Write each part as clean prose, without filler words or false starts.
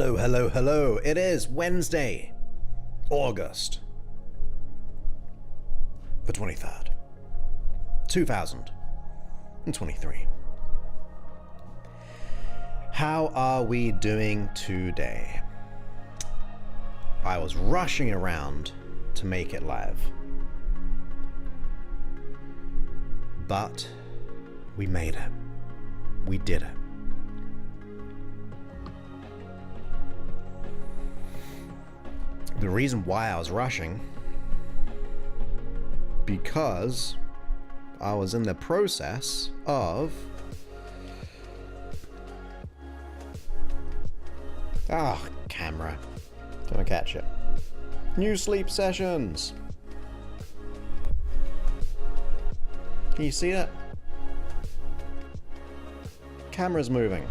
Hello, hello, hello. It is Wednesday, August the 23rd, 2023. How are we doing today? I was rushing around to make it live, but we made it. We did it. The reason why I was rushing, because I was in the process of camera, don't catch it. New sleep sessions. Can you see that? Camera's moving.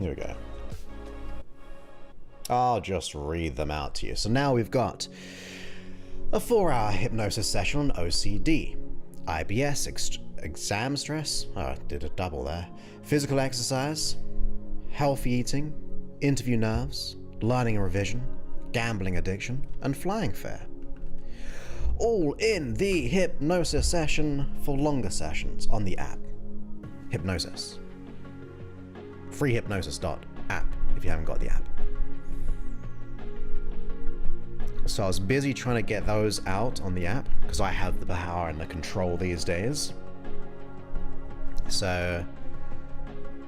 Here we go. I'll just read them out to you. So now we've got a 4-hour hypnosis session on OCD, IBS, exam stress, I did a double there, physical exercise, healthy eating, interview nerves, learning and revision, gambling addiction, and flying fear. All in the hypnosis session for longer sessions on the app. Hypnosis. Freehypnosis.app if you haven't got the app. So I was busy trying to get those out on the app because I have the power and the control these days. So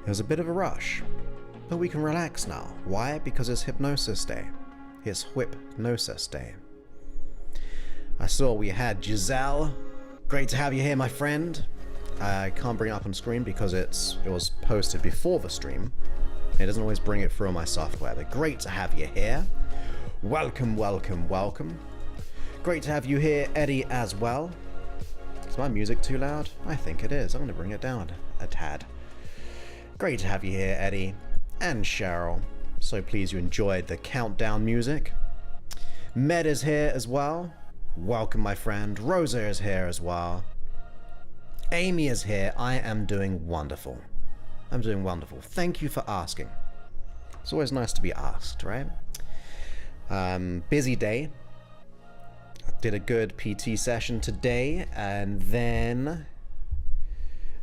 it was a bit of a rush, but we can relax now. Why? Because it's Hypnosis Day. It's Hypnosis Day. I saw we had Giselle. Great to have you here, my friend. I can't bring it up on screen because it was posted before the stream. It doesn't always bring it through my software, but great to have you here. Welcome, welcome, welcome. Great to have you here, Eddie, as well. Is my music too loud? I think it is. I'm going to bring it down a tad. Great to have you here, Eddie, and Cheryl. So pleased you enjoyed the countdown music. Med is here as well. Welcome, my friend. Rosa is here as well. Amy is here. I am doing wonderful. I'm doing wonderful. Thank you for asking. It's always nice to be asked, right? Busy day. I did a good PT session today and then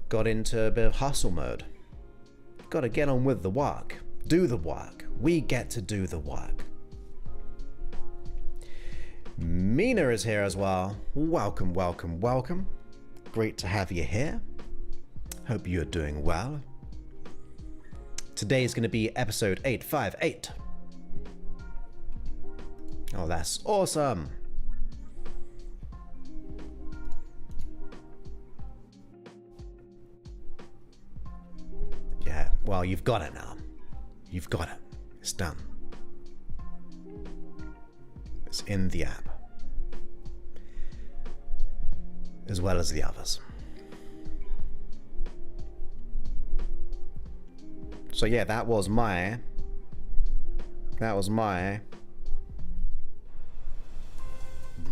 got into a bit of hustle mode. Got to get on with the work. Do the work. We get to do the work. Mina is here as well. Welcome, welcome, welcome. Great to have you here. Hope you're doing well. Today is going to be episode 858. Oh, that's awesome. Yeah, well, you've got it now. You've got it. It's done. It's in the app. As well as the others. So yeah, that was my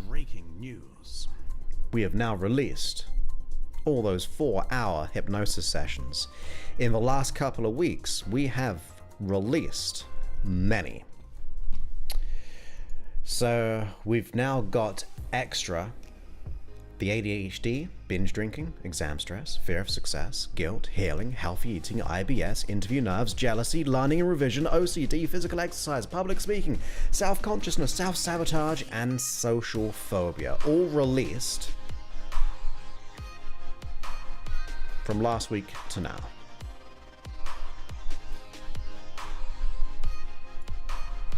breaking news. We have now released all those 4-hour hypnosis sessions. In the last couple of weeks, we have released many. So we've now got extra the ADHD, binge drinking, exam stress, fear of success, guilt, healing, healthy eating, IBS, interview nerves, jealousy, learning and revision, OCD, physical exercise, public speaking, self-consciousness, self-sabotage, and social phobia. All released from last week to now.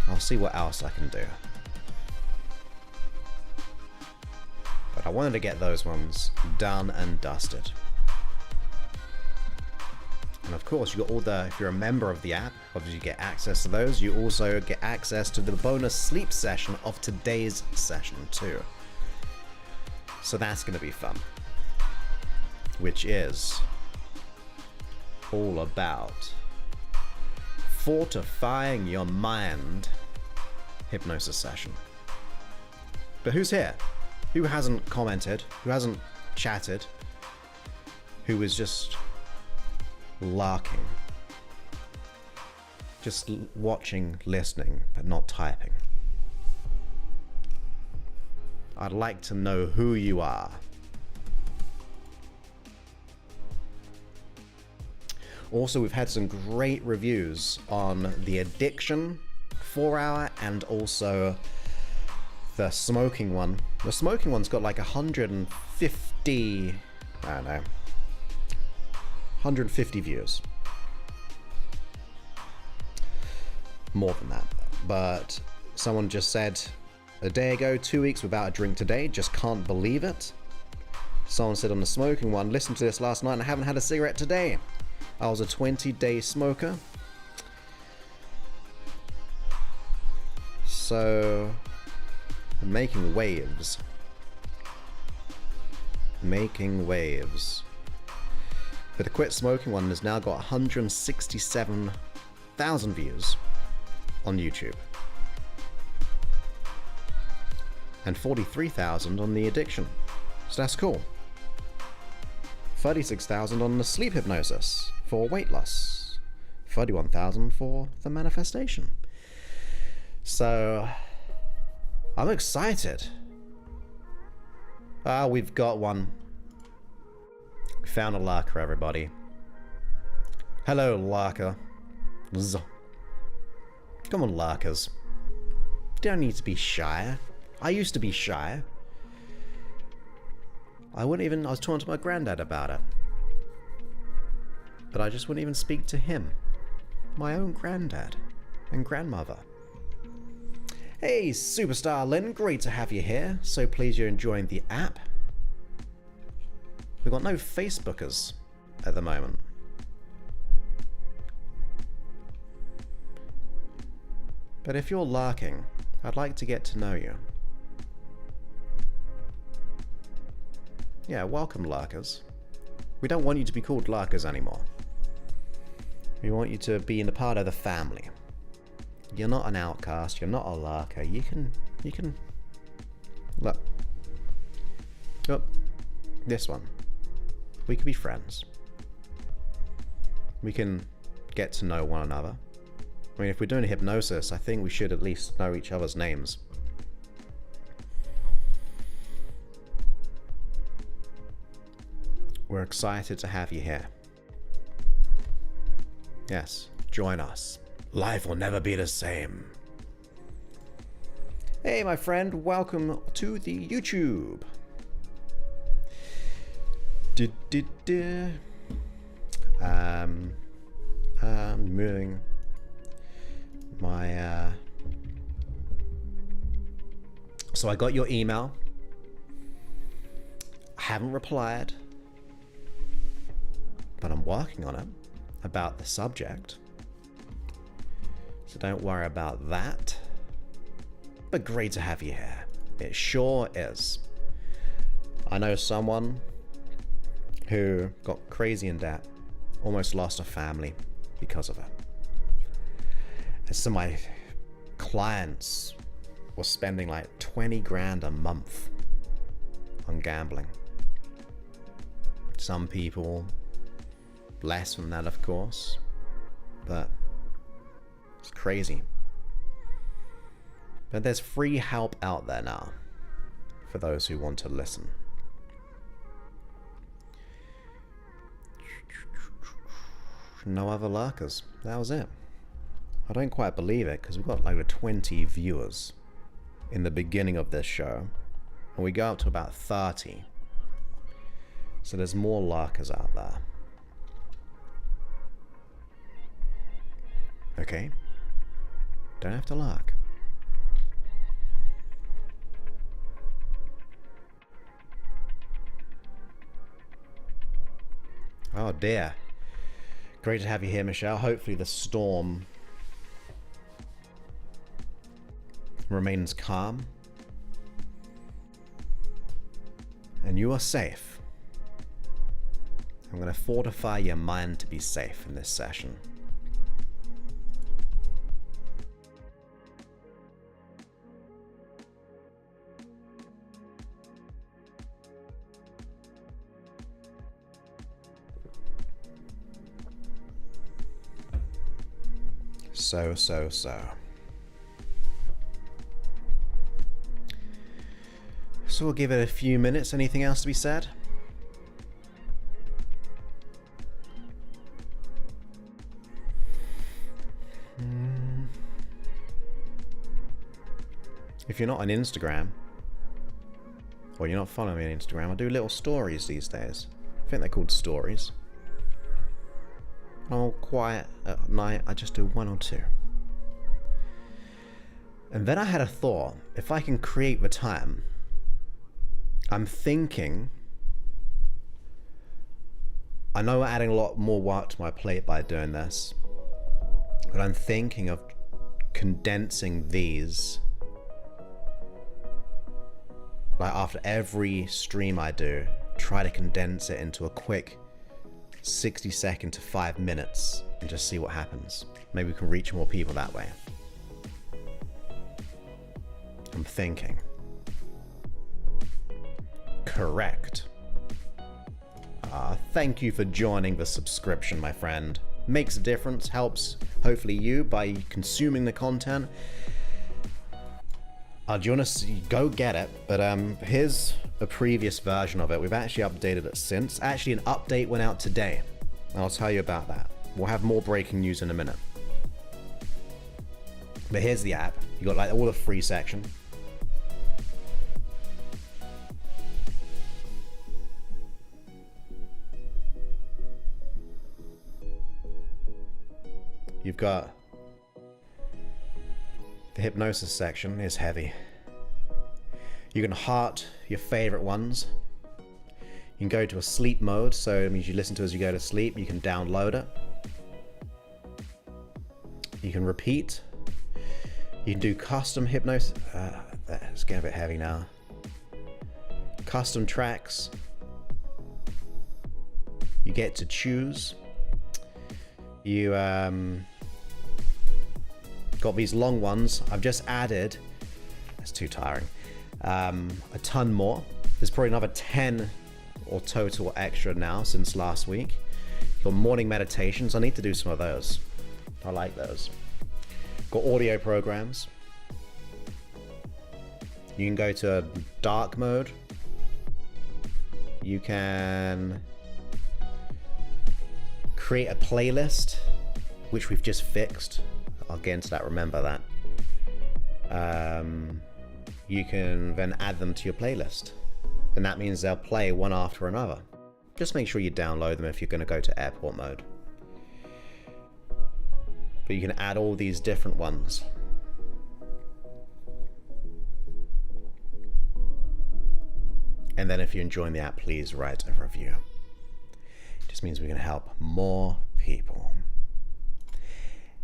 I'll see what else I can do. But I wanted to get those ones done and dusted. And of course, you got all the, if you're a member of the app, obviously you get access to those. You also get access to the bonus sleep session of today's session too. So that's going to be fun. Which is all about fortifying your mind hypnosis session. But who's here? Who hasn't commented? Who hasn't chatted? Who is just larking? Just watching, listening, but not typing. I'd like to know who you are. Also, we've had some great reviews on the addiction 4-hour and also the smoking one. The smoking one's got like 150, I don't know, 150 views. More than that. But someone just said, a day ago, 2 weeks without a drink today, just can't believe it. Someone said on the smoking one, listened to this last night and I haven't had a cigarette today. I was a 20-day smoker. So, making waves. Making waves. But the quit smoking one has now got 167,000 views on YouTube. And 43,000 on the addiction. So that's cool. 36,000 on the sleep hypnosis for weight loss. 31,000 for the manifestation. So I'm excited. We've got one. We found a lurker, everybody. Hello, lurker. Come on, lurkers. Don't need to be shy. I used to be shy. I was talking to my granddad about it. But I just wouldn't even speak to him. My own granddad and grandmother. Hey, Superstar Lynn, great to have you here. So pleased you're enjoying the app. We've got no Facebookers at the moment. But if you're lurking, I'd like to get to know you. Yeah, welcome, lurkers. We don't want you to be called lurkers anymore. We want you to be in the part of the family. You're not an outcast, you're not a lurker. You can look. Oh, this one. We can be friends. We can get to know one another. I mean, if we're doing a hypnosis, I think we should at least know each other's names. We're excited to have you here. Yes, join us. Life will never be the same. Hey, my friend, welcome to the YouTube. Moving my so I got your email. I haven't replied, but I'm working on it about the subject. So don't worry about that. But great to have you here. It sure is. I know someone who got crazy in debt, almost lost a family because of it. And some of my clients were spending like 20 grand a month on gambling. Some people less than that, of course, but it's crazy. But there's free help out there now for those who want to listen. No other lurkers. That was it. I don't quite believe it because we've got like 20 viewers in the beginning of this show, and we go up to about 30. So there's more lurkers out there. Okay? Don't have to lurk. Oh dear. Great to have you here, Michelle. Hopefully the storm remains calm. And you are safe. I'm going to fortify your mind to be safe in this session. So. So we'll give it a few minutes. Anything else to be said? If you're not on Instagram, or you're not following me on Instagram, I do little stories these days. I think they're called stories. All quiet at night, I just do 1 or 2. And then I had a thought, if I can create the time, I'm thinking, I know we're adding a lot more work to my plate by doing this, but I'm thinking of condensing these. Like after every stream I do, try to condense it into a quick 60-second to 5 minutes and just see what happens. Maybe we can reach more people that way. I'm thinking. Correct. Thank you for joining the subscription, my friend. Makes a difference, helps hopefully you by consuming the content. Do you want to go get it? But here's a previous version of it. We've actually updated it since. Actually, an update went out today. I'll tell you about that. We'll have more breaking news in a minute. But here's the app. You got like all the free section. You've got the hypnosis section is heavy. You can heart your favorite ones. You can go to a sleep mode, so it means you listen to as you go to sleep. You can download it. You can repeat. You can do custom hypnosis. It's getting a bit heavy now. Custom tracks. You get to choose. You got these long ones. I've just added, that's too tiring, a ton more. There's probably another 10 or total extra now since last week. Your morning meditations, I need to do some of those. I like those. Got audio programs. You can go to dark mode. You can create a playlist, which we've just fixed. I'll get into that, remember that. You can then add them to your playlist, and that means they'll play one after another. Just make sure you download them if you're going to go to airport mode. But you can add all these different ones. And then if you're enjoying the app, please write a review. It just means we can help more people.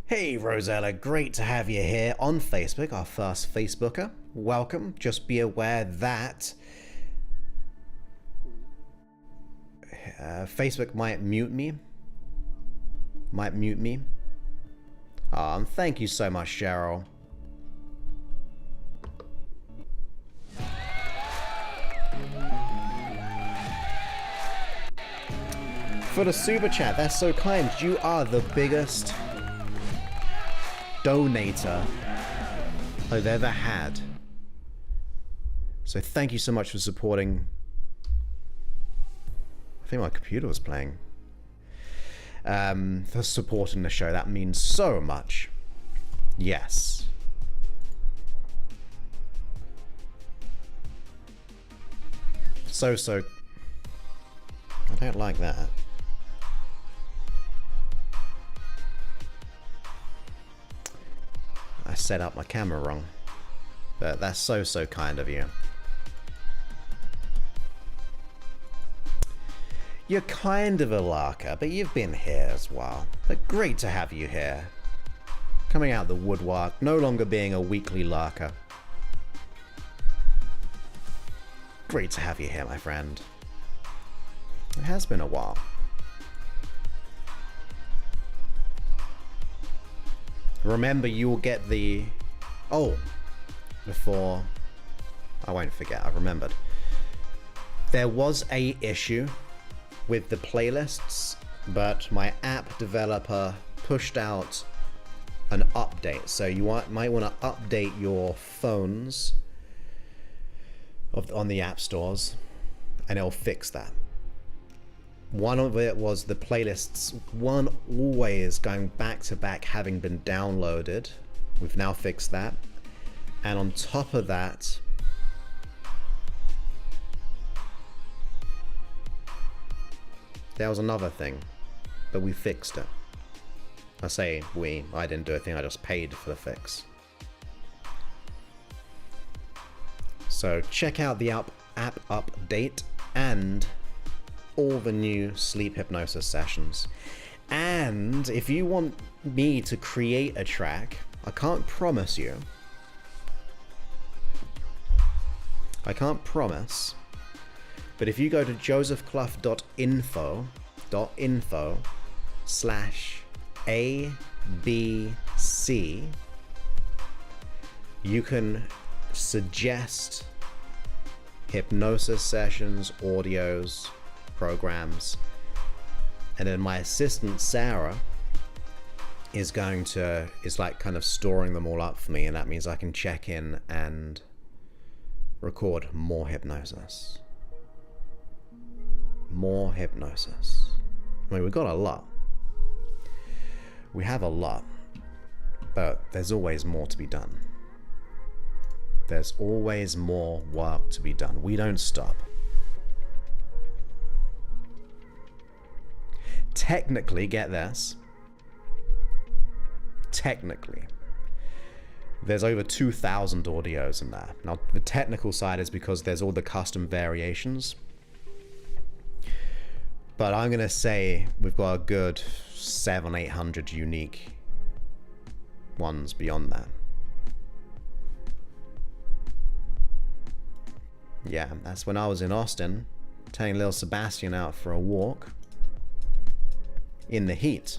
Hey Rosella, great to have you here on Facebook, our first Facebooker. Welcome. Just be aware that Facebook might mute me. Thank you so much, Cheryl. For the super chat, that's so kind. You are the biggest donator I've ever had. So thank you so much for supporting. I think my computer was playing. For supporting the show. That means so much. Yes. So. I don't like that. I set up my camera wrong. But that's so kind of you. You're kind of a lurker, but you've been here as well. But great to have you here. Coming out the woodwork, no longer being a weekly lurker. Great to have you here, my friend. It has been a while. Remember, you will get the... Oh, before... I won't forget, I remembered. There was a issue with the playlists, but my app developer pushed out an update. So you might want to update your phones on the app stores, and it'll fix that. One of it was the playlists weren't always going back to back having been downloaded. We've now fixed that. And on top of that, there was another thing, but we fixed it. I say we, I didn't do a thing, I just paid for the fix. So check out the app update and all the new sleep hypnosis sessions. And if you want me to create a track, I can't promise you. I can't promise. But if you go to josephclough.info/ABC, you can suggest hypnosis sessions, audios, programs, and then my assistant Sarah is like kind of storing them all up for me, and that means I can check in and record more hypnosis. More hypnosis. I mean, we've got a lot. We have a lot, but there's always more to be done. There's always more work to be done. We don't stop. Technically, get this. Technically, there's over 2,000 audios in there. Now, the technical side is because there's all the custom variations. But I'm going to say we've got a good 700-800 unique ones beyond that. Yeah, that's when I was in Austin, taking little Sebastian out for a walk in the heat.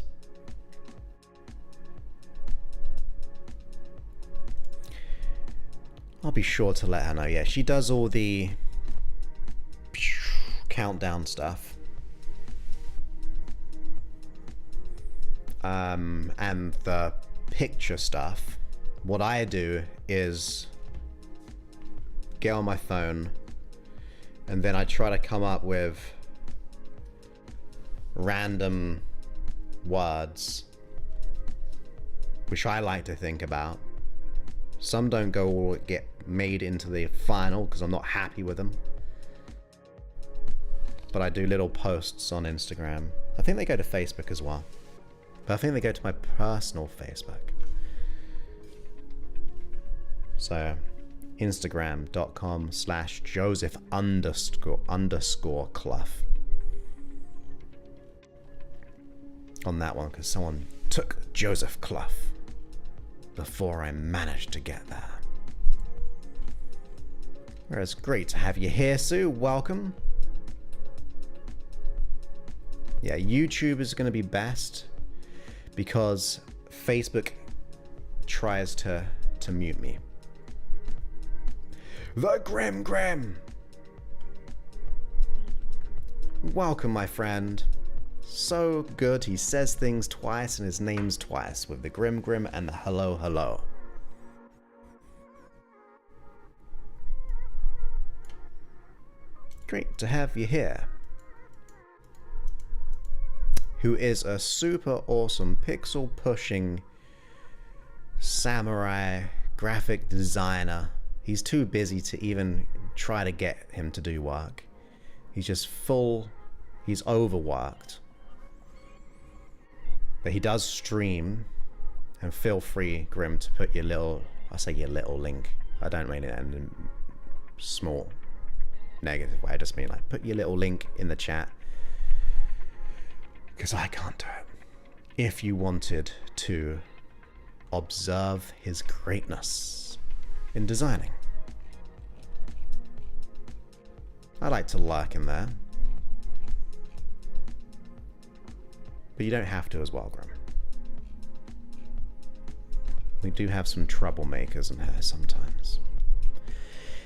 I'll be sure to let her know. Yeah, she does all the countdown stuff. And the picture stuff. What I do is get on my phone and then I try to come up with random words which I like to think about. Some don't get made into the final because I'm not happy with them, but I do little posts on Instagram. I think they go to Facebook as well, but I think they go to my personal Facebook. So Instagram.com/Joseph__Clough on that one, because someone took Joseph Clough before I managed to get there. Well, it's great to have you here, Sue. Welcome. Yeah, YouTube is going to be best because Facebook tries to mute me. The Grim. Welcome, my friend. So good, he says things twice and his name's twice, with the Grim and the hello. Great to have you here. Who is a super awesome pixel pushing samurai graphic designer. He's too busy to even try to get him to do work. He's overworked. But he does stream, and feel free, Grim, to put your little link. I don't mean it in a small negative way, I just mean like put your little link in the chat. Because I can't do it. If you wanted to observe his greatness in designing. I like to lurk in there. But you don't have to as well, Grim. We do have some troublemakers in here sometimes.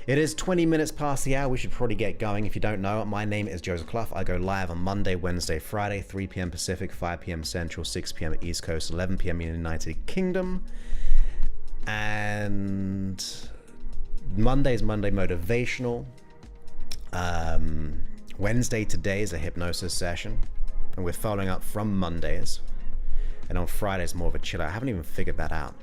It is 20 minutes past the hour. We should probably get going. If you don't know, my name is Joseph Clough. I go live on Monday, Wednesday, Friday, 3 p.m. Pacific, 5 p.m. Central, 6 p.m. East Coast, 11 p.m. in the United Kingdom. And Monday's Monday Motivational. Wednesday today is a hypnosis session. And we're following up from Mondays. And on Fridays, more of a chill out. I haven't even figured that out.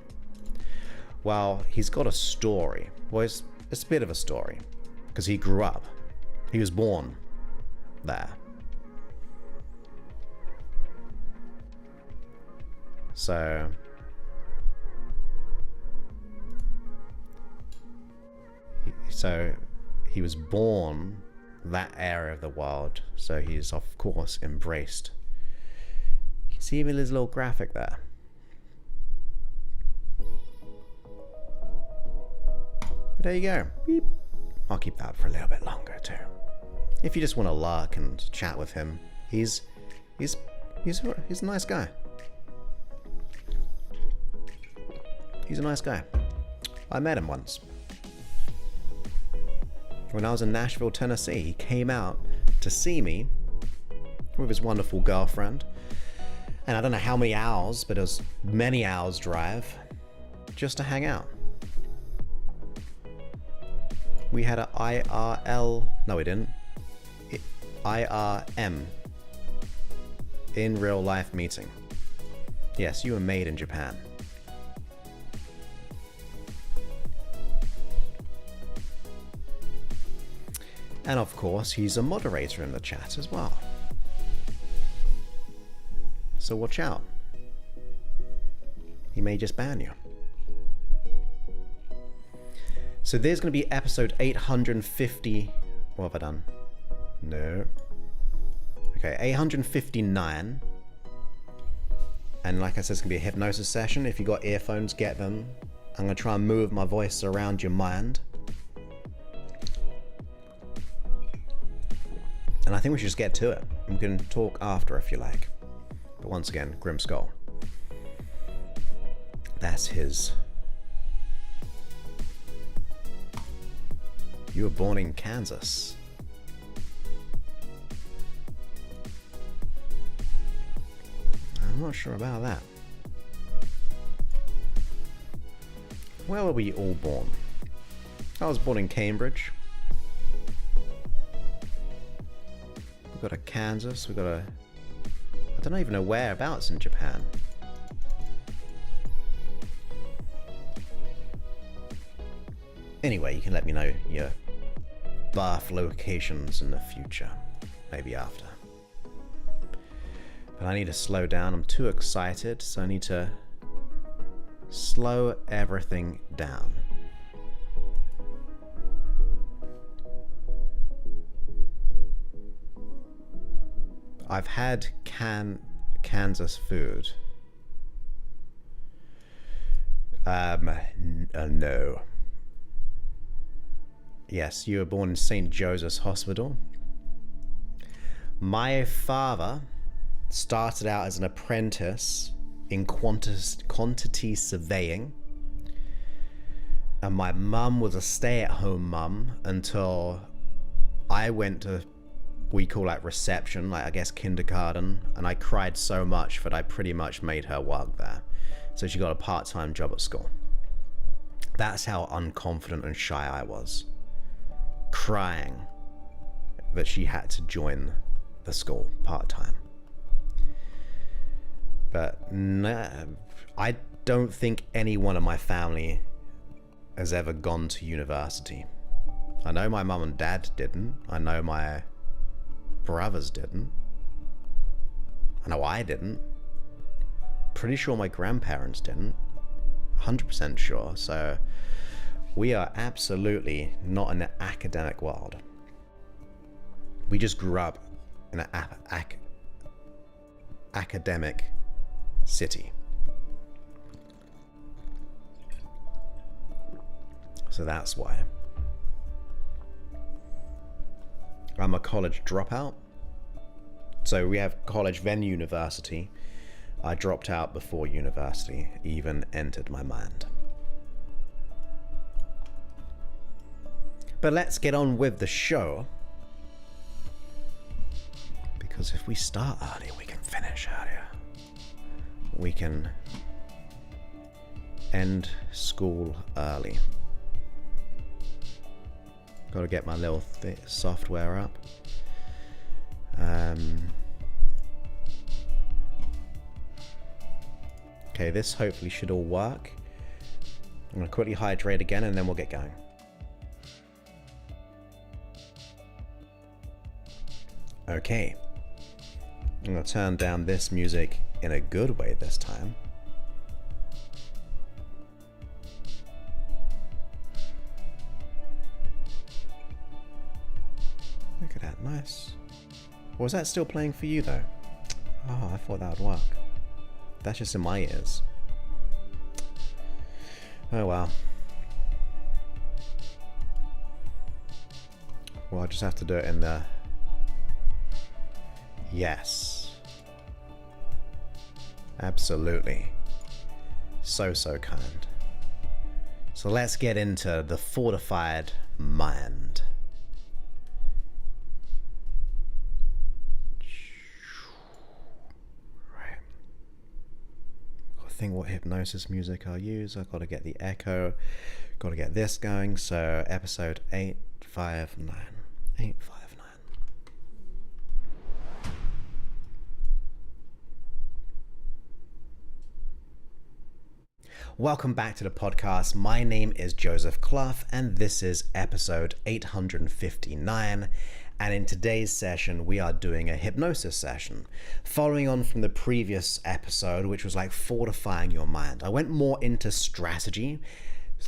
Well, he's got a story. Well, it's a bit of a story, because he grew up. He was born there. So he was born that area of the world, so he's of course embraced. You can see even his little graphic there. But there you go. Beep. I'll keep that for a little bit longer too. If you just want to lark and chat with him, he's a nice guy. He's a nice guy. I met him once. When I was in Nashville, Tennessee, he came out to see me with his wonderful girlfriend. And I don't know how many hours, but it was many hours drive just to hang out. We had a IRL, no we didn't, IRM, in real life meeting. Yes, you were made in Japan. And of course, he's a moderator in the chat as well. So watch out. He may just ban you. So there's going to be episode 850. What have I done? No. Okay, 859. And like I said, it's going to be a hypnosis session. If you got earphones, get them. I'm going to try and move my voice around your mind. And I think we should just get to it. We can talk after if you like. But once again, Grim Skull. That's his. You were born in Kansas. I'm not sure about that. Where were we all born? I was born in Cambridge. We've got a Kansas, we've got a... I don't even know whereabouts in Japan. Anyway, you can let me know your birth locations in the future. Maybe after. But I need to slow down. I'm too excited, so I need to slow everything down. I've had Kansas food. No. Yes, you were born in St. Joseph's Hospital. My father started out as an apprentice in quantity surveying. And my mum was a stay-at-home mum until I went to, we call that reception, like I guess kindergarten. And I cried so much that I pretty much made her work there. So she got a part-time job at school. That's how unconfident and shy I was. Crying that she had to join the school part-time. But no, I don't think anyone in my family has ever gone to university. I know my mum and dad didn't. I know my brothers didn't. I know I didn't. Pretty sure my grandparents didn't. 100% sure. So we are absolutely not in the academic world. We just grew up in an academic city. So that's why. I'm a college dropout. So we have college then university. I dropped out before university even entered my mind. But let's get on with the show. Because if we start early, we can finish earlier. We can end school early. Got to get my little software up. Okay, this hopefully should all work. I'm going to quickly hydrate again and then we'll get going. Okay. I'm going to turn down this music in a good way this time. Look at that, nice. Or is that still playing for you though? Oh, I thought that would work. That's just in my ears. Oh well. Well, I just have to do it in the... Yes. Absolutely. So kind. So let's get into the fortified mind. Right. Gotta think what hypnosis music I'll use. I've got to get the echo. Got to get this going. So episode 859. 859. Welcome back to the podcast. My name is Joseph Clough and this is episode 859. And in today's session, we are doing a hypnosis session. Following on from the previous episode, which was like fortifying your mind. I went more into strategy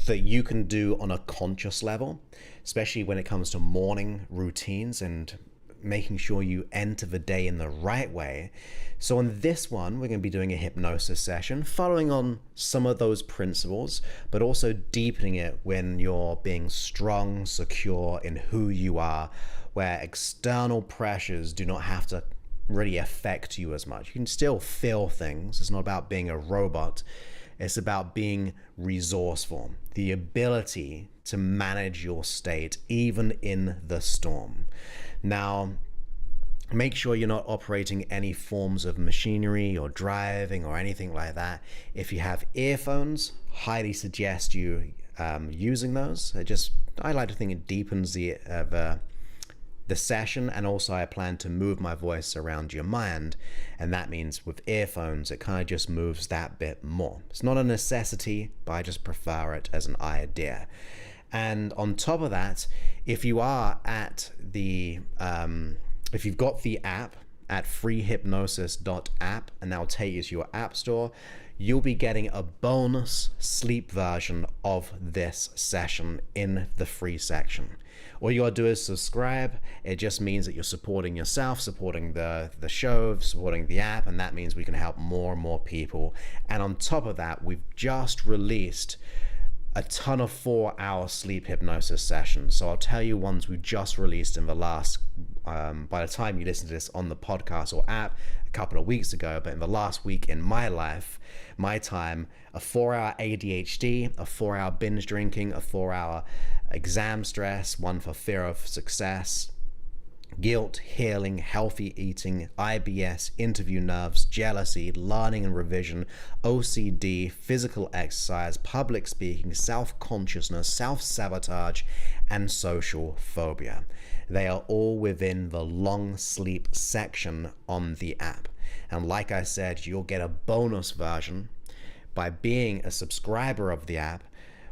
that you can do on a conscious level, especially when it comes to morning routines and making sure you enter the day in the right way. So on this one, we're going to be doing a hypnosis session, following on some of those principles, but also deepening it when you're being strong, secure in who you are, where external pressures do not have to really affect you as much. You can still feel things. It's not about being a robot. It's about being resourceful, the ability to manage your state even in the storm. Now, make sure you're not operating any forms of machinery or driving or anything like that. If you have earphones, highly suggest you using those. I like to think it deepens the session, and also I plan to move my voice around your mind, and that means with earphones it kind of just moves that bit more. It's not a necessity, but I just prefer it as an idea. And on top of that, if you are at the if you've got the app at freehypnosis.app, and that'll take you to your app store, you'll be getting a bonus sleep version of this session in the free section. All you gotta do is subscribe. It just means that you're supporting yourself, supporting the show, supporting the app, and that means we can help more and more people. And on top of that, we've just released a ton of 4-hour sleep hypnosis sessions. So I'll tell you ones we just released in the last, by the time you listen to this on the podcast or app, a couple of weeks ago, but in the last week in my life, my time, a 4-hour ADHD, a 4-hour binge drinking, a 4-hour exam stress, one for fear of success, guilt, healing, healthy eating, IBS, interview nerves, jealousy, learning and revision, OCD, physical exercise, public speaking, self-consciousness, self-sabotage, and social phobia. They are all within the long sleep section on the app. And like I said, you'll get a bonus version by being a subscriber of the app,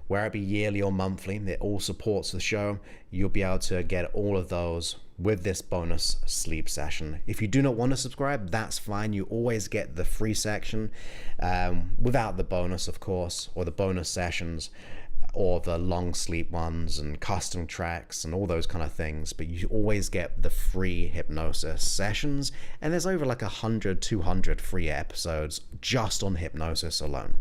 whether it be yearly or monthly. It all supports the show. You'll be able to get all of those with this bonus sleep session. If you do not want to subscribe, that's fine. You always get the free section without the bonus, of course, or the bonus sessions, or the long sleep ones and custom tracks and all those kind of things. But you always get the free hypnosis sessions, and there's over like 100, 200 free episodes just on hypnosis alone.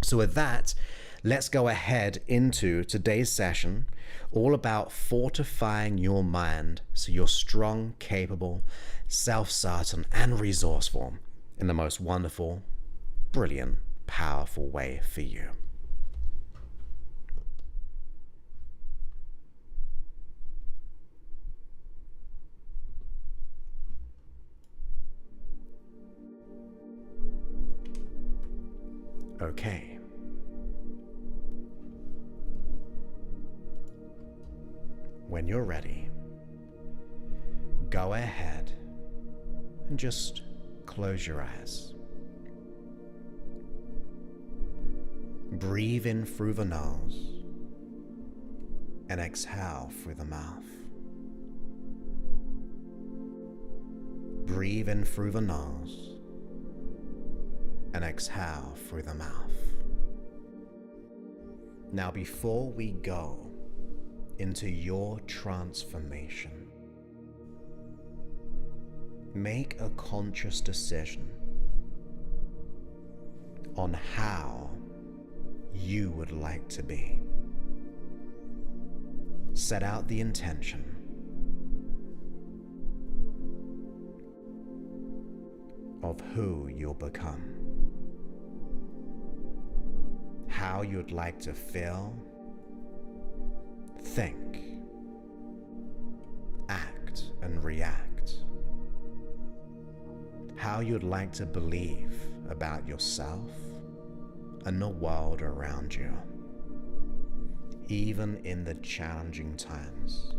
So with that, let's go ahead into today's session, all about fortifying your mind so you're strong, capable, self-certain, and resourceful in the most wonderful, brilliant, powerful way for you. when you're ready, go ahead and just close your eyes. Breathe in through the nose and exhale through the mouth. Breathe in through the nose and exhale through the mouth. Now, before we go into your transformation, make a conscious decision on how you would like to be. Set out the intention of who you'll become, how you'd like to feel, think, act, and react, how you'd like to believe about yourself and the world around you, even in the challenging times.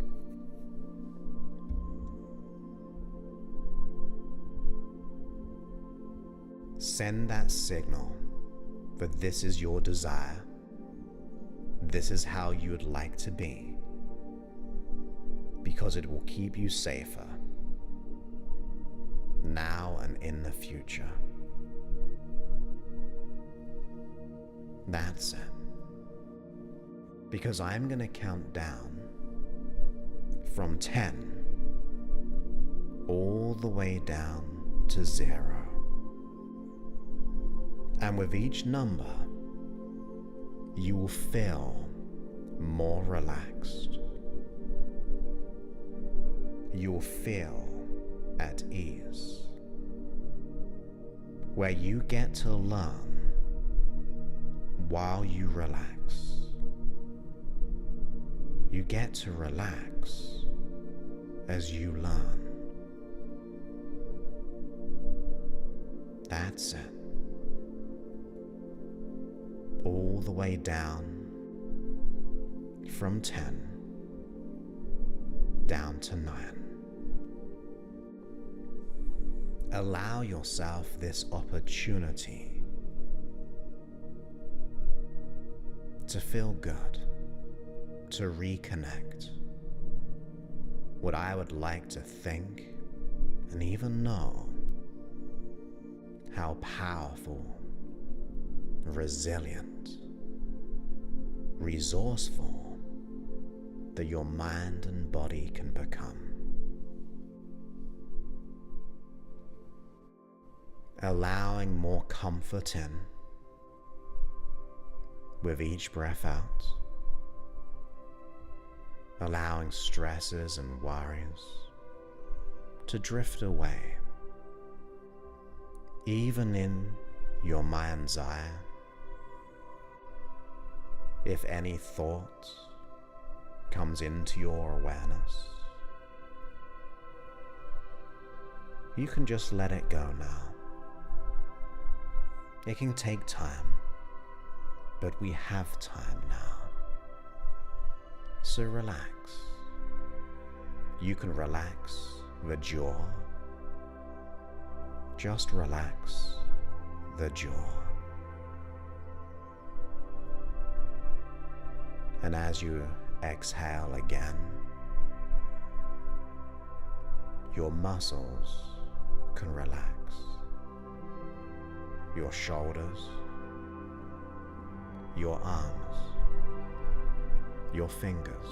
Send that signal that this is your desire, this is how you would like to be, because it will keep you safer now and in the future. That's it. Because I'm going to count down from 10 all the way down to 0. And with each number, you will feel more relaxed. You will feel at ease, where you get to learn while you relax. You get to relax as you learn. That's it. All the way down from 10 down to 9. Allow yourself this opportunity to feel good, to reconnect. What I would like to think and even know how powerful, resilient, resourceful that your mind and body can become. Allowing more comfort in with each breath out. Allowing stresses and worries to drift away, even in your mind's eye. If any thought comes into your awareness, you can just let it go now. It can take time, but we have time now. So relax. You can relax the jaw. Just relax the jaw. And as you exhale again, your muscles can relax. Your shoulders, your arms, your fingers.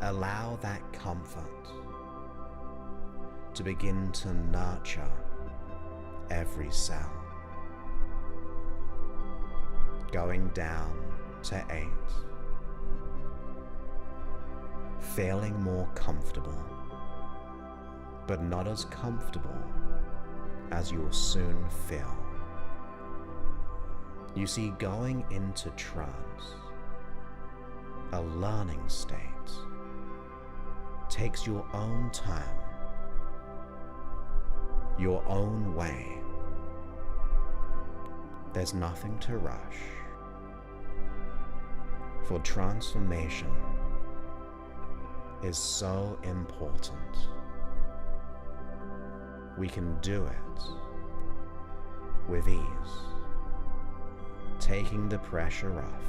Allow that comfort to begin to nurture every cell, going down to 8, feeling more comfortable, but not as comfortable as you will soon feel. You see, going into trance, a learning state, takes your own time, your own way. There's nothing to rush. For transformation is so important. We can do it with ease, taking the pressure off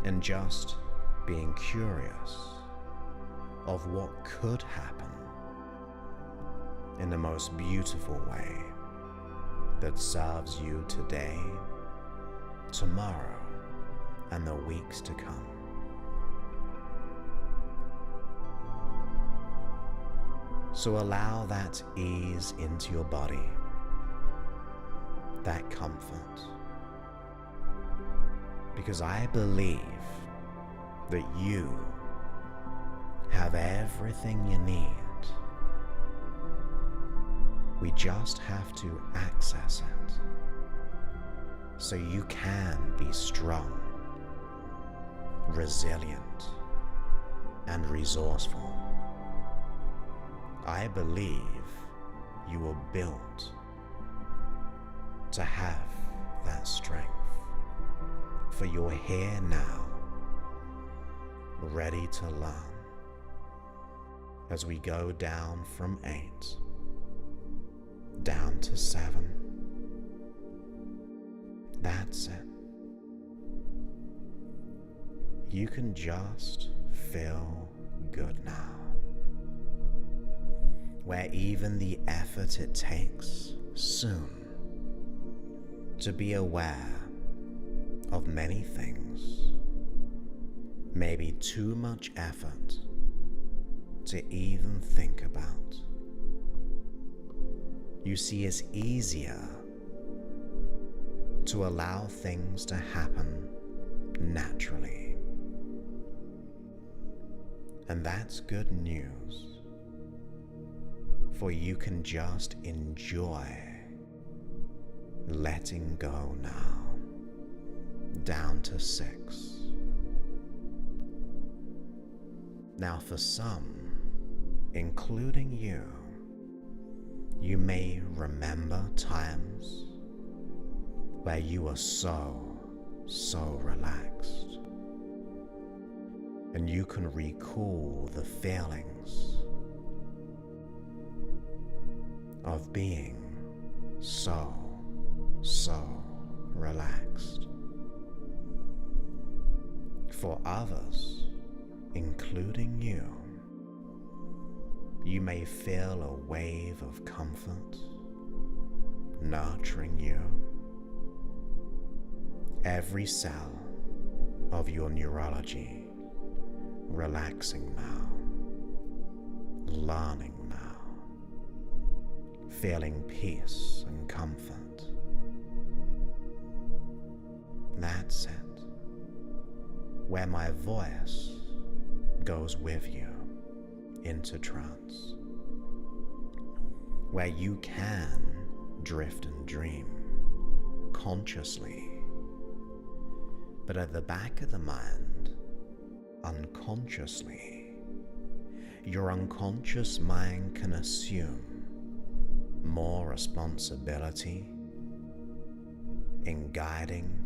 and just being curious of what could happen in the most beautiful way that serves you today, tomorrow, and the weeks to come. So allow that ease into your body, that comfort, because I believe that you have everything you need. We just have to access it so you can be strong, resilient, and resourceful. I believe you were built to have that strength, for you're here now, ready to learn as we go down from 8 down to 7. That's it. You can just feel good now, where even the effort it takes soon to be aware of many things may be too much effort to even think about. You see, it's easier to allow things to happen naturally. And that's good news, for you can just enjoy letting go now, down to 6. Now for some, including you, you may remember times where you were so relaxed, and you can recall the feelings of being so relaxed. For others, including you, you may feel a wave of comfort nurturing you. Every cell of your neurology relaxing now, learning now, feeling peace and comfort. That's it, where my voice goes with you into trance, where you can drift and dream consciously, but at the back of the mind, unconsciously, your unconscious mind can assume more responsibility in guiding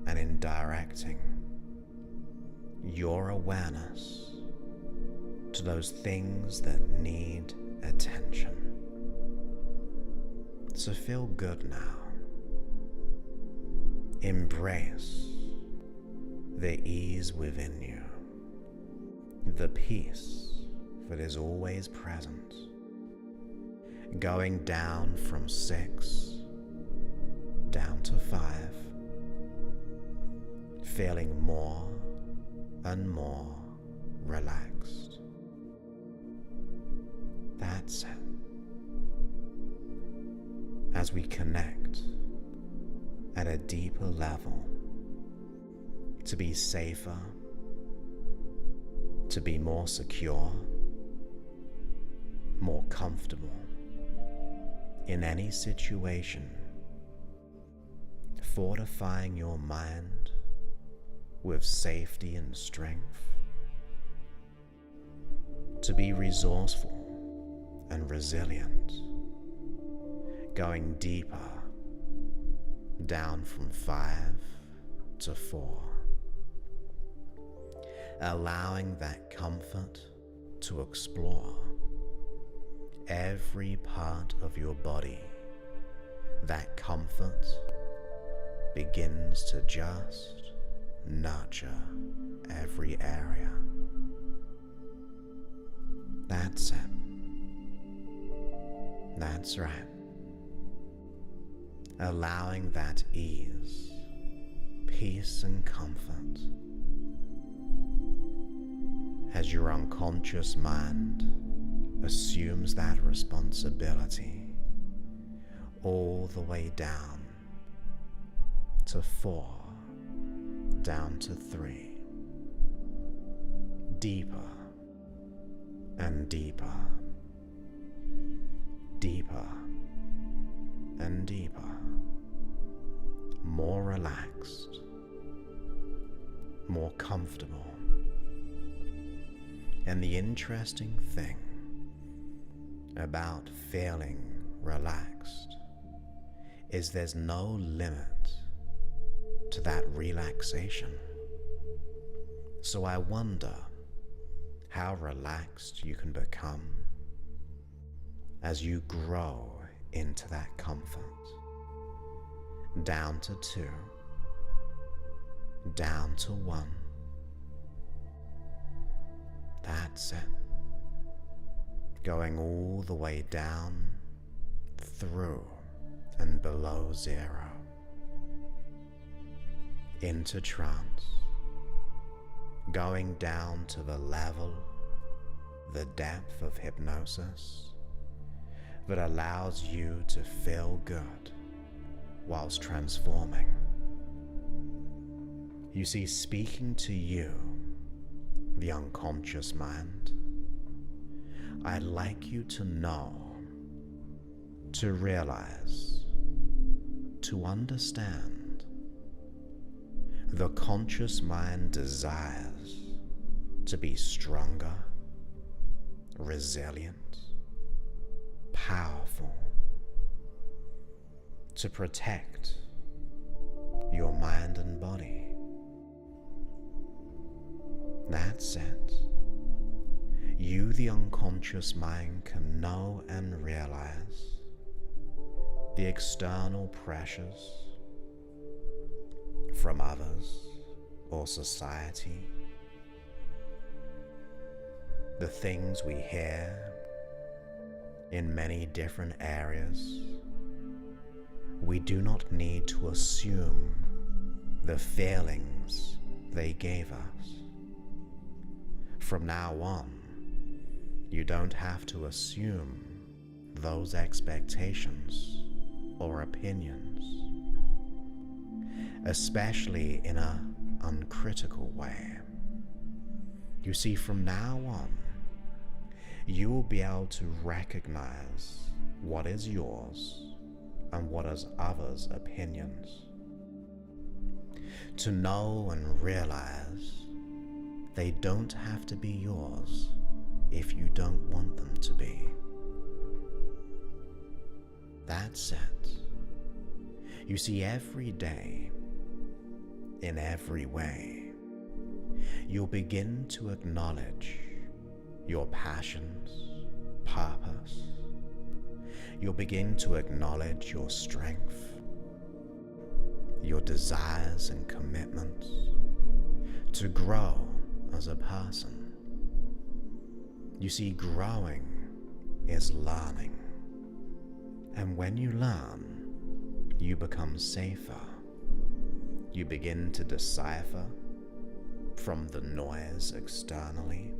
and in directing your awareness to those things that need attention. So feel good now. Embrace the ease within you, the peace that is always present, going down from 6 down to 5, feeling more and more relaxed. That's it. As we connect at a deeper level to be safer, to be more secure, more comfortable in any situation, fortifying your mind with safety and strength, to be resourceful and resilient, going deeper down from 5 to 4. allowing that comfort to explore every part of your body. That comfort begins to just nurture every area. That's it. That's right. Allowing that ease, peace, and comfort as your unconscious mind assumes that responsibility all the way down to 4, down to 3, deeper and deeper, deeper and deeper, more relaxed, more comfortable. And the interesting thing about feeling relaxed is there's no limit to that relaxation. So I wonder how relaxed you can become as you grow into that comfort. Down to 2, down to 1. That's it. Going all the way down, through and below 0. Into trance. Going down to the level, the depth of hypnosis that allows you to feel good whilst transforming. You see, speaking to you, the unconscious mind, I'd like you to know, to realize, to understand. The conscious mind desires to be stronger, resilient, powerful, to protect your mind and body. That's it. You, the unconscious mind, can know and realize the external pressures from others or society, the things we hear in many different areas. We do not need to assume the feelings they gave us. From now on, you don't have to assume those expectations or opinions, especially in an uncritical way. You see, from now on, you will be able to recognize what is yours and what is others' opinions. To know and realize they don't have to be yours if you don't want them to be. That's it. You see, every day, in every way, you'll begin to acknowledge your passions, purpose. You'll begin to acknowledge your strength, your desires and commitments to grow as a person. You see, growing is learning. And when you learn, you become safer. You begin to decipher from the noise externally,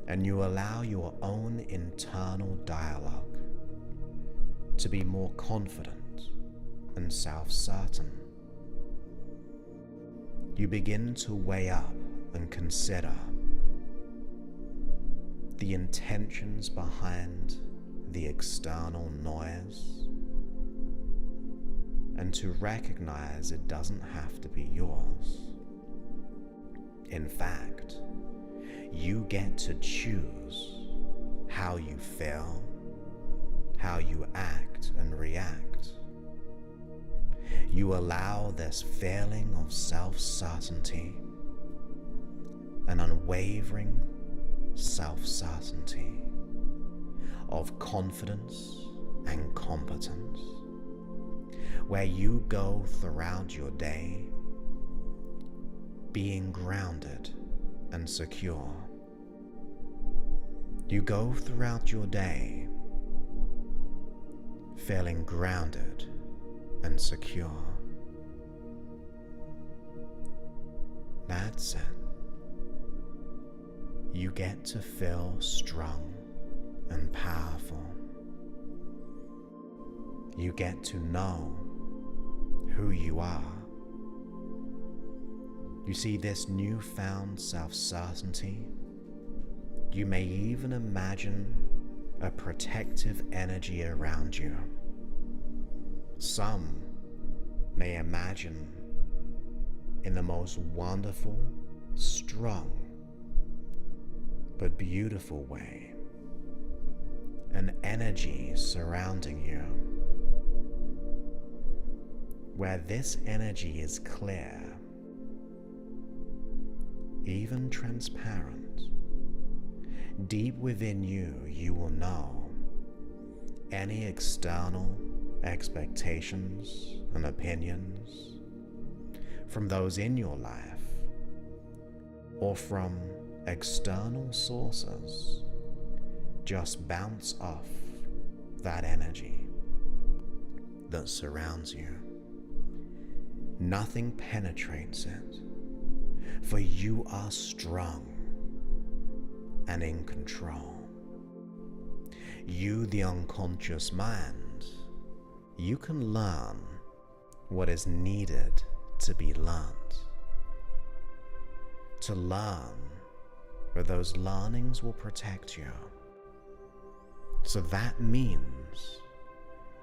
and you allow your own internal dialogue to be more confident and self-certain. You begin to weigh up and consider the intentions behind the external noise, and to recognize it doesn't have to be yours. In fact, you get to choose how you feel, how you act and react. You allow this feeling of self-certainty an unwavering self-certainty of confidence and competence, where you go throughout your day being grounded and secure. You go throughout your day feeling grounded and secure. That's it. You get to feel strong and powerful. You get to know who you are. You see this newfound self-certainty. You may even imagine a protective energy around you. Some may imagine in the most wonderful, strong, but beautiful way, an energy surrounding you, where this energy is clear, even transparent. Deep within you, you will know any external expectations and opinions from those in your life or from external sources just bounce off that energy that surrounds you. Nothing penetrates it, for you are strong and in control. You, the unconscious mind, you can learn what is needed to be learned. To learn where those learnings will protect you. So that means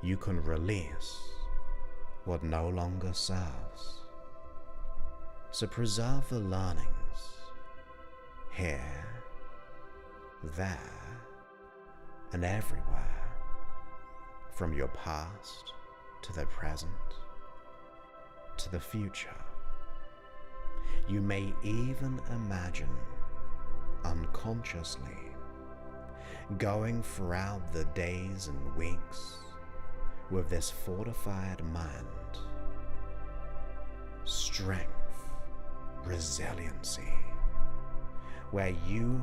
you can release what no longer serves. So preserve the learnings here, there, and everywhere, from your past to the present to the future. You may even imagine unconsciously going throughout the days and weeks with this fortified mind, strength, resiliency, where you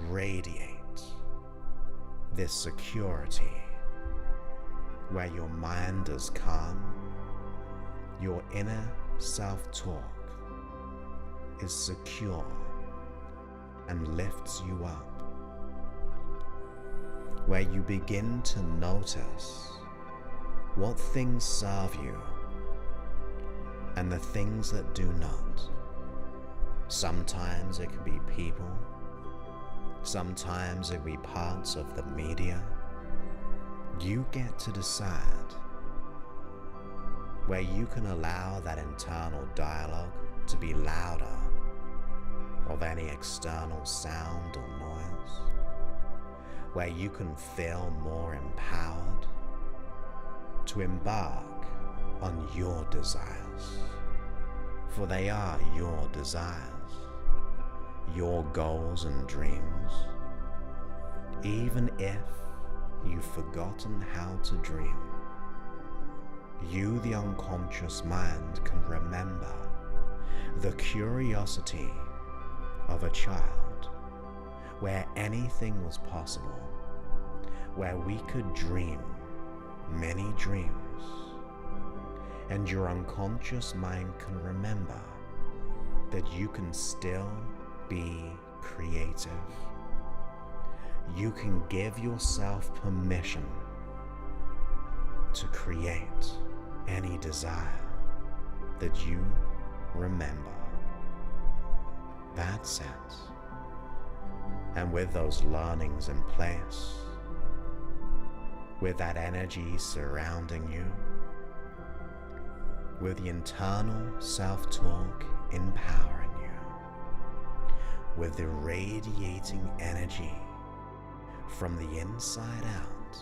radiate this security, where your mind is calm, your inner self-talk is secure and lifts you up, where you begin to notice what things serve you and the things that do not. Sometimes it can be people, sometimes it can be parts of the media. You get to decide where you can allow that internal dialogue to be louder of any external sound or noise, where you can feel more empowered to embark on your desires, for they are your desires, your goals and dreams. Even if you've forgotten how to dream, you, the unconscious mind, can remember the curiosity of a child, where anything was possible, where we could dream many dreams, and your unconscious mind can remember that you can still be creative. You can give yourself permission to create any desire that you remember. That's it. And with those learnings in place, with that energy surrounding you, with the internal self-talk empowering you, with the radiating energy from the inside out,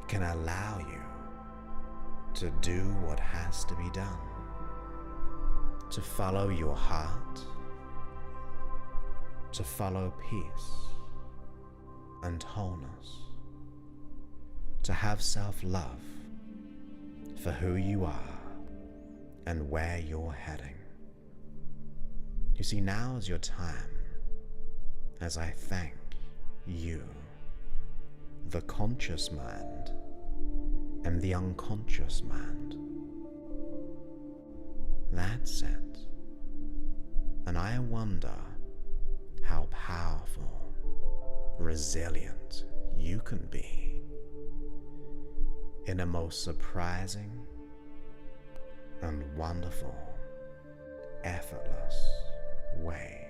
can allow you to do what has to be done, to follow your heart, to follow peace and wholeness, to have self-love for who you are and where you're heading. You see, now is your time as I thank you, the conscious mind and the unconscious mind. That's it. And I wonder how powerful, resilient you can be in a most surprising and wonderful, effortless way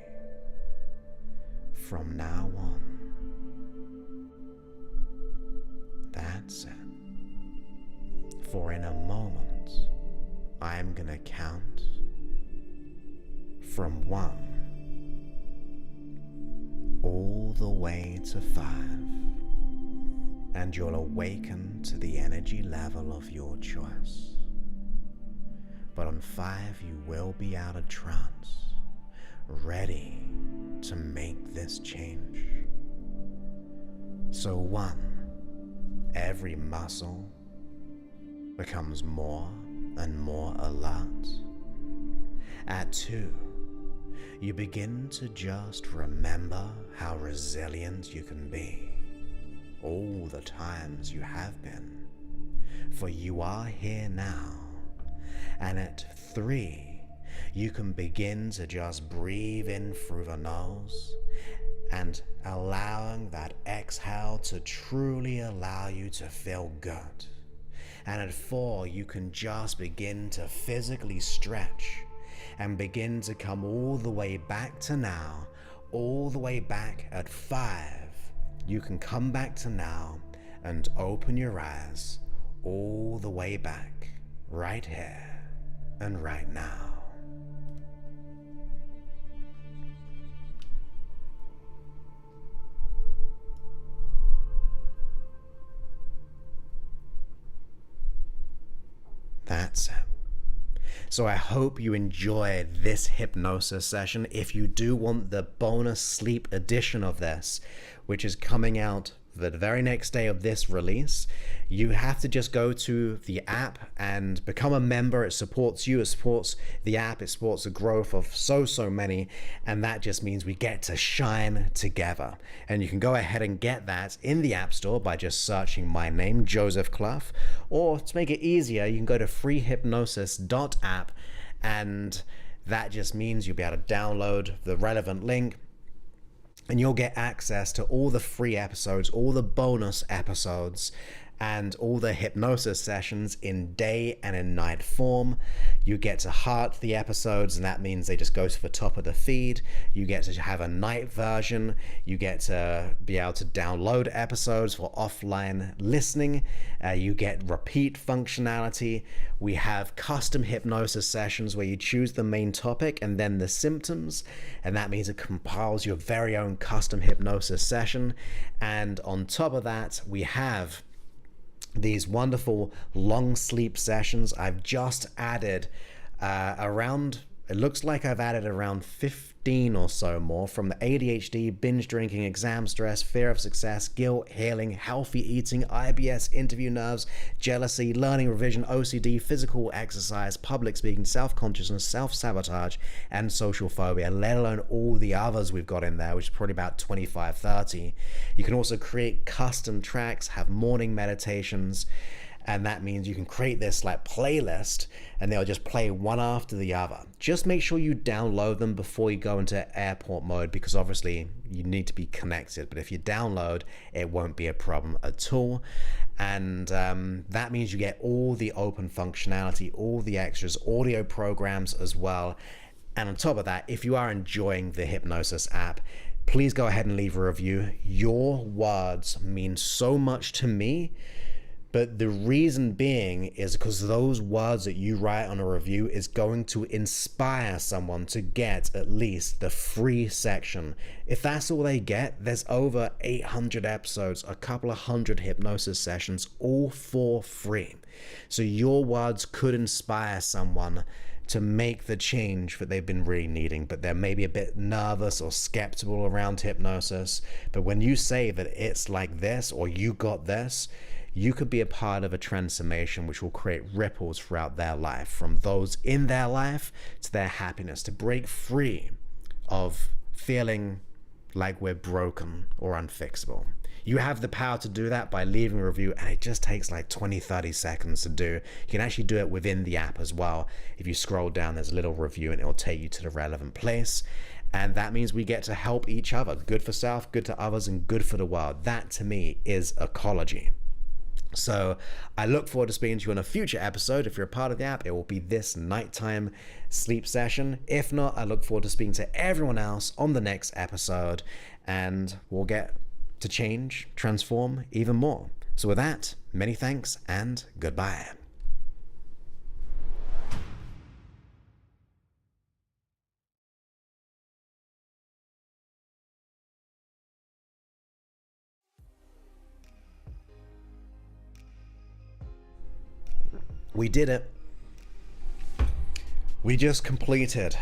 from now on. That's it. For in a moment, I'm gonna count from 1 all the way to 5, and you'll awaken to the energy level of your choice. But on 5, you will be out of trance, ready to make this change. So 1, every muscle becomes more and more alert. At 2, you begin to just remember how resilient you can be all the times you have been, for you are here now. And at 3, you can begin to just breathe in through the nose and allowing that exhale to truly allow you to feel good. And at 4, you can just begin to physically stretch and begin to come all the way back to now, all the way back. At 5, you can come back to now and open your eyes all the way back, right here and right now. That's it. So I hope you enjoyed this hypnosis session. If you do want the bonus sleep edition of this, which is coming out the very next day of this release, you have to just go to the app and become a member. It supports you, it supports the app, it supports the growth of so many, and that just means we get to shine together. And you can go ahead and get that in the App Store by just searching my name, Joseph Clough, or to make it easier, you can go to freehypnosis.app, and that just means you'll be able to download the relevant link, and you'll get access to all the free episodes, all the bonus episodes, and all the hypnosis sessions in day and in night form. You get to heart the episodes, and that means they just go to the top of the feed. You get to have a night version. You get to be able to download episodes for offline listening. You get repeat functionality. We have custom hypnosis sessions where you choose the main topic and then the symptoms, and that means it compiles your very own custom hypnosis session. And on top of that, we have these wonderful long sleep sessions. I've just added it looks like I've added around 15 or so more, from the ADHD, binge drinking, exam stress, fear of success, guilt, healing, healthy eating, IBS, interview nerves, jealousy, learning revision, OCD, physical exercise, public speaking, self-consciousness, self-sabotage, and social phobia, let alone all the others we've got in there, which is probably about 25, 30. You can also create custom tracks, have morning meditations, and that means you can create this like playlist and they'll just play one after the other. Just make sure you download them before you go into airport mode, because obviously you need to be connected, but if you download, it won't be a problem at all. And that means you get all the open functionality, all the extras, audio programs as well. And on top of that, if you are enjoying the Hypnosis app, please go ahead and leave a review. Your words mean so much to me, But the reason being is because those words that you write on a review is going to inspire someone to get at least the free section. If that's all they get, there's over 800 episodes, a couple of hundred hypnosis sessions, all for free. So your words could inspire someone to make the change that they've been really needing, but they're maybe a bit nervous or skeptical around hypnosis. But when you say that it's like this, or you got this, you could be a part of a transformation which will create ripples throughout their life, from those in their life to their happiness, to break free of feeling like we're broken or unfixable. You have the power to do that by leaving a review, and it just takes like 20-30 seconds to do. You can actually do it within the app as well. If you scroll down, there's a little review and it will take you to the relevant place. And that means we get to help each other. Good for self, good to others, and good for the world. That to me is ecology. So I look forward to speaking to you in a future episode. If you're a part of the app, it will be this nighttime sleep session. If not, I look forward to speaking to everyone else on the next episode, and we'll get to change, transform even more. So with that, many thanks and goodbye. We did it. We just completed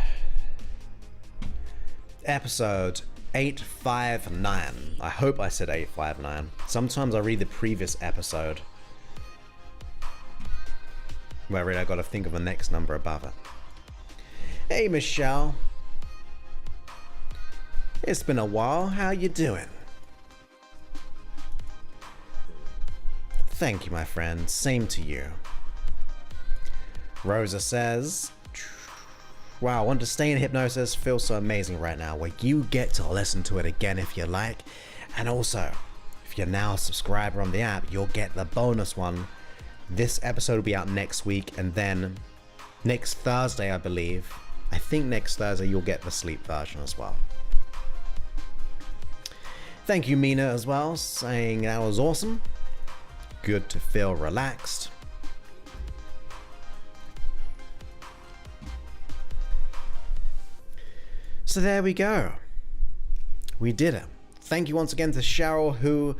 episode 859. I hope I said 859. Sometimes I read the previous episode where I got to think of the next number above it. Hey Michelle. It's been a while. How you doing? Thank you, my friend. Same to you. Rosa says, wow, I want to stay in hypnosis. Feels so amazing right now. Well, you get to listen to it again if you like. And also, if you're now a subscriber on the app, you'll get the bonus one. This episode will be out next week, and then next Thursday, I believe. I think next Thursday you'll get the sleep version as well. Thank you, Mina, as well, saying that was awesome. Good to feel relaxed. So there we go. We did it. Thank you once again to Cheryl, who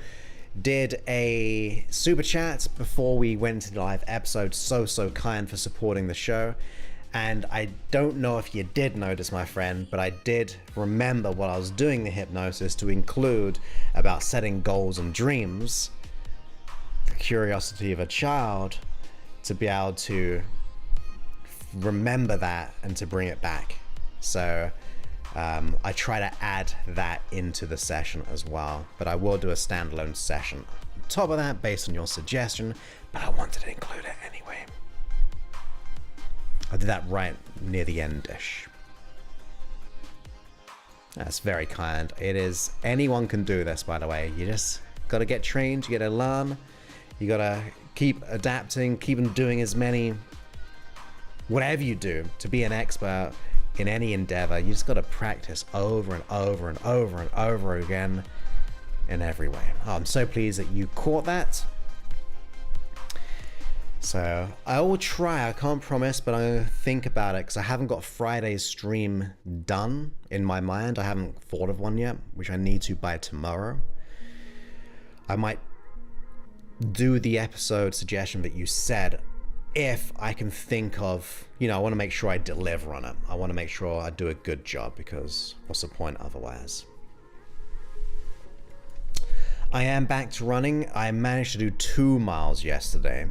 did a super chat before we went into the live episode. So kind for supporting the show. And I don't know if you did notice, my friend, but I did remember while I was doing the hypnosis to include about setting goals and dreams, the curiosity of a child, to be able to remember that and to bring it back. So I try to add that into the session as well, but I will do a standalone session on top of that based on your suggestion, but I wanted to include it anyway. I did that right near the end-ish. That's very kind. It is, anyone can do this, by the way. You just gotta get trained, you gotta learn, you gotta keep adapting, keep doing as many, whatever you do to be an expert in any endeavor. You just got to practice over and over and over and over again in every way. Oh, I'm so pleased that you caught that. So I will try. I can't promise, but I'm going to think about it because I haven't got Friday's stream done in my mind. I haven't thought of one yet, which I need to by tomorrow. I might do the episode suggestion that you said if I can think of, you know, I want to make sure I deliver on it. I want to make sure I do a good job, because what's the point otherwise? I am back to running. I managed to do 2 miles yesterday.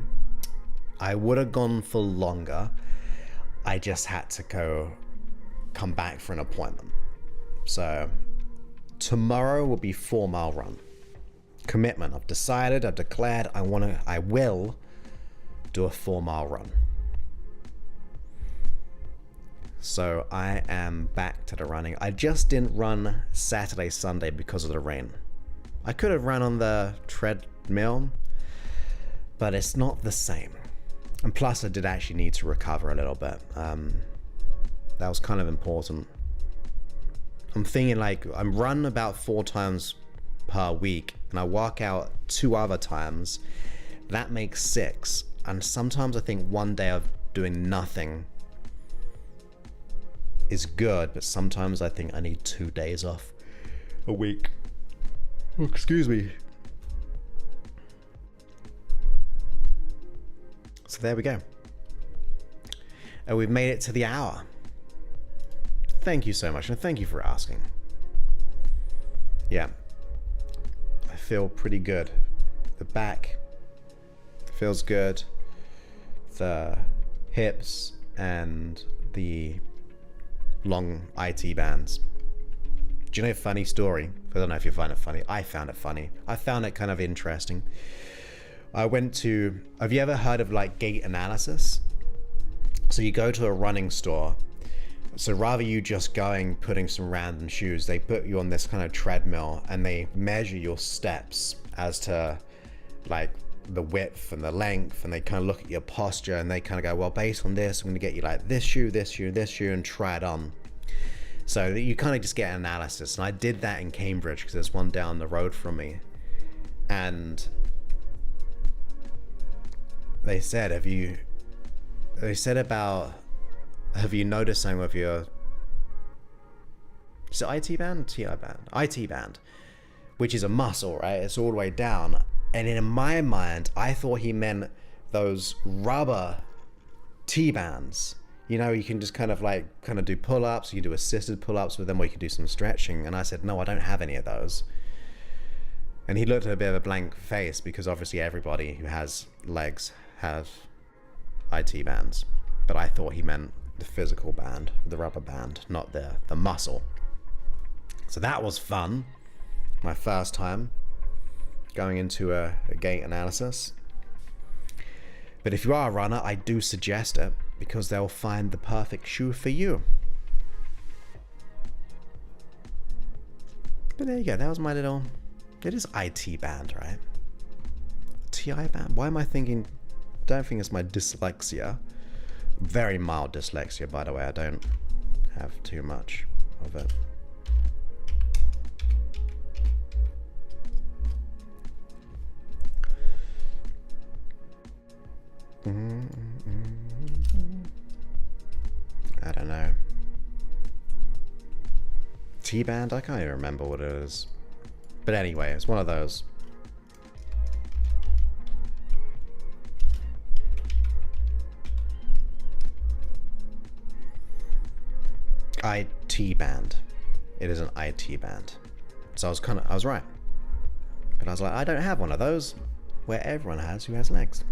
I would have gone for longer. I just had to come back for an appointment. So tomorrow will be 4-mile run. Commitment. I've decided, I've declared I will do a 4-mile run. So I am back to the running. I just didn't run Saturday, Sunday because of the rain. I could have run on the treadmill, but it's not the same. And plus I did actually need to recover a little bit. That was kind of important. I'm thinking like I run about 4 times per week and I work out 2 other times. That makes 6. And sometimes I think one day of doing nothing is good, but sometimes I think I need 2 days off a week. Oh, excuse me. So there we go. And we've made it to the hour. Thank you so much, and thank you for asking. Yeah, I feel pretty good. The back feels good. The hips and the long IT bands. Do you know a funny story? I don't know if you find it funny. I found it funny. I found it kind of interesting. I went to, have you ever heard of like gait analysis? So you go to a running store. So rather you just going, putting some random shoes, they put you on this kind of treadmill and they measure your steps as to like the width and the length, and they kind of look at your posture and they kind of go, well, based on this, I'm going to get you like this shoe, this shoe, this shoe, and try it on. So you kind of just get an analysis. And I did that in Cambridge because there's one down the road from me. And they said, have you noticed something with your, is it IT band? TI band? IT band, which is a muscle, right? It's all the way down. And in my mind, I thought he meant those rubber T-bands. You know, you can just kind of do pull-ups, you can do assisted pull-ups with them, or you can do some stretching. And I said, no, I don't have any of those. And he looked at a bit of a blank face because obviously everybody who has legs has IT bands. But I thought he meant the physical band, the rubber band, not the muscle. So that was fun. My first time going into a gait analysis. But if you are a runner, I do suggest it because they'll find the perfect shoe for you. But there you go, that was my little, it is IT band, right? TI band, why am I thinking, don't think it's my dyslexia. Very mild dyslexia, by the way, I don't have too much of it. I don't know. T-band? I can't even remember what it is. But anyway, it's one of those. IT band. It is an IT band. So I was right. But I was like, I don't have one of those, where everyone has who has legs.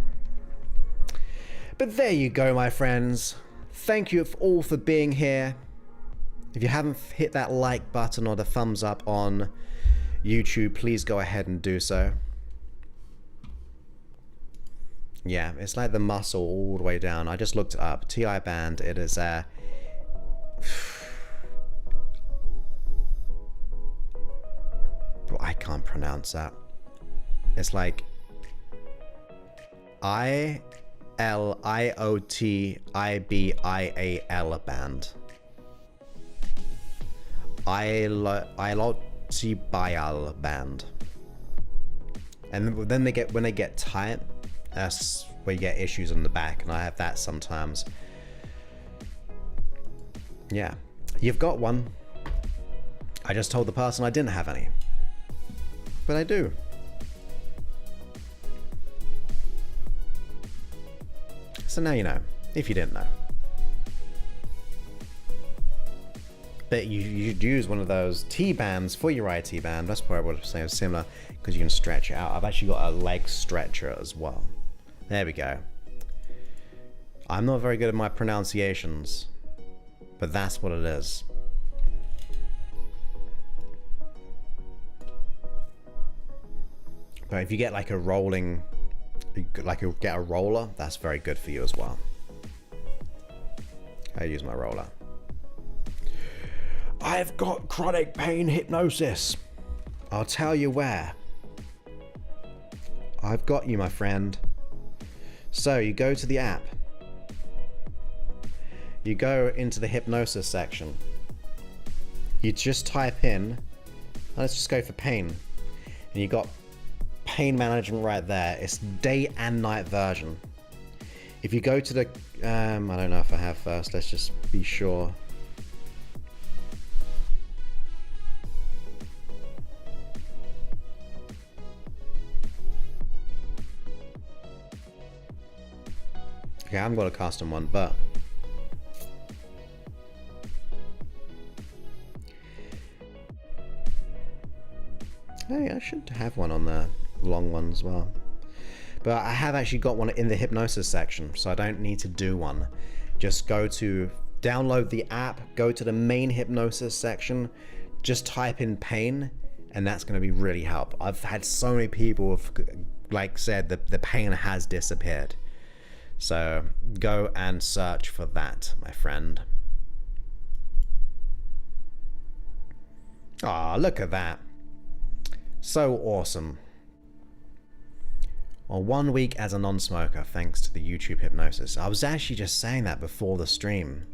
But there you go, my friends. Thank you all for being here. If you haven't hit that like button or the thumbs up on YouTube, please go ahead and do so. Yeah, it's like the muscle all the way down. I just looked it up. TI band, it is a... I can't pronounce that. It's like ILIOTIBIAL band. ILOTIBIAL band. And then when they get tight, that's where you get issues on the back, and I have that sometimes. Yeah, you've got one. I just told the person I didn't have any, but I do. So now you know, if you didn't know. But you should use one of those T-bands for your IT band. That's where I would say it's similar, because you can stretch it out. I've actually got a leg stretcher as well. There we go. I'm not very good at my pronunciations, but that's what it is. But if you get like a rolling, get a roller, that's very good for you as well. I use my roller. I've got chronic pain hypnosis. I'll tell you where. I've got you, my friend. So you go to the app. You go into the hypnosis section. You just type in, let's just go for pain. And you got pain management right there. It's day and night version. If you go to the, I don't know if I have first, let's just be sure. Okay, I haven't got a custom one, but hey, I should have one on the long one as well. But I have actually got one in the hypnosis section, so I don't need to do one. Just go to download the app, go to the main hypnosis section, just type in pain, and that's going to be really helpful. I've had so many people have like said that the pain has disappeared. So go and search for that, my friend. Ah, look at that. So awesome. Well, 1 week as a non-smoker thanks to the YouTube hypnosis. I was actually just saying that before the stream.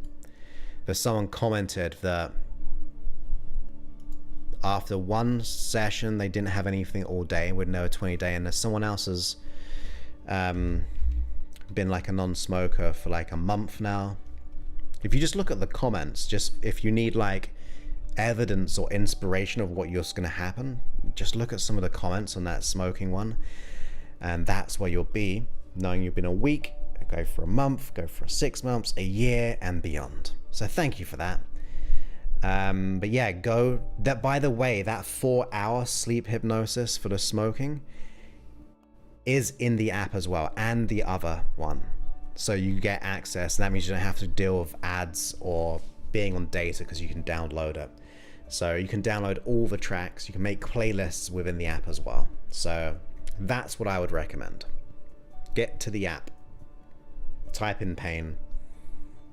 But someone commented that after one session they didn't have anything all day with no 20-day, and there's someone else has been like a non-smoker for like a month now. If you just look at the comments, just if you need like evidence or inspiration of what you're going to happen, just look at some of the comments on that smoking one, and that's where you'll be, knowing you've been a week, go for a month, go for 6 months, a year, and beyond. So thank you for that. But yeah, go that. By the way, that 4-hour sleep hypnosis for the smoking is in the app as well, and the other one, so you get access. That means you don't have to deal with ads or being on data, because you can download it. So you can download all the tracks, you can make playlists within the app as well. So that's what I would recommend. Get to the app, type in pain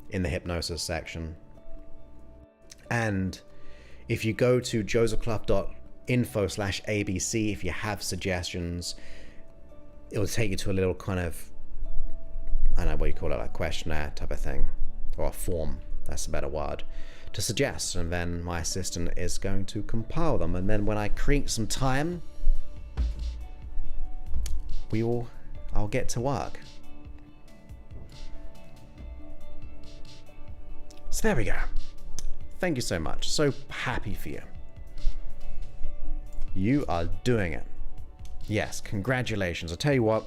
in the hypnosis section, and if you go to josephclough.info/abc, if you have suggestions, it will take you to a little kind of, I don't know what you call it, like questionnaire type of thing, or a form, that's a better word, to suggest, and then my assistant is going to compile them, and then when I create some time, I'll get to work. So there we go. Thank you so much. So happy for you. You are doing it. Yes, congratulations. I'll tell you what,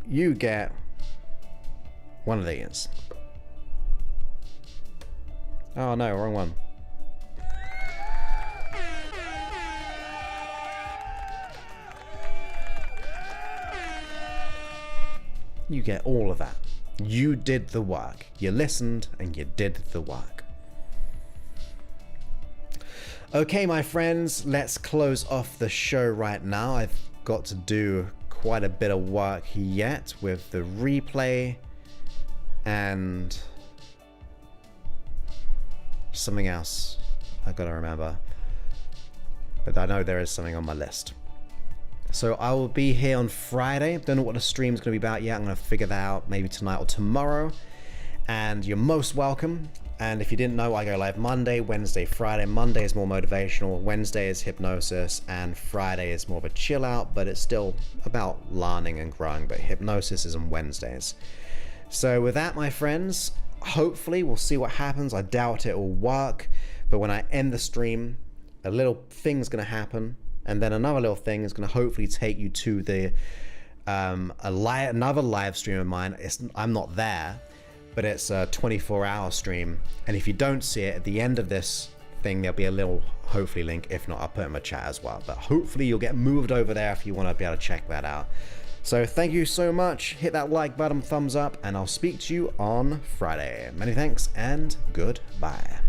you get one of these. Oh no, wrong one. You get all of that. You did the work. You listened and you did the work. Okay, my friends, let's close off the show right now. I've got to do quite a bit of work yet with the replay and something else I gotta remember, but I know there is something on my list. So I will be here on Friday. Don't know what the stream's gonna be about yet. I'm gonna figure that out maybe tonight or tomorrow, and you're most welcome. And if you didn't know, I go live Monday, Wednesday, Friday. Monday is more motivational, Wednesday is hypnosis, and Friday is more of a chill out, but it's still about learning and growing, but hypnosis is on Wednesdays. So with that, my friends, hopefully we'll see what happens. I doubt it will work, but when I end the stream, a little thing's gonna happen, and then another little thing is gonna hopefully take you to the another live stream of mine. I'm not there, but it's a 24-hour stream, and if you don't see it at the end of this thing, there'll be a little hopefully link. If not, I'll put it in my chat as well, but hopefully you'll get moved over there if you want to be able to check that out. So thank you so much. Hit that like button, thumbs up, and I'll speak to you on Friday. Many thanks and goodbye.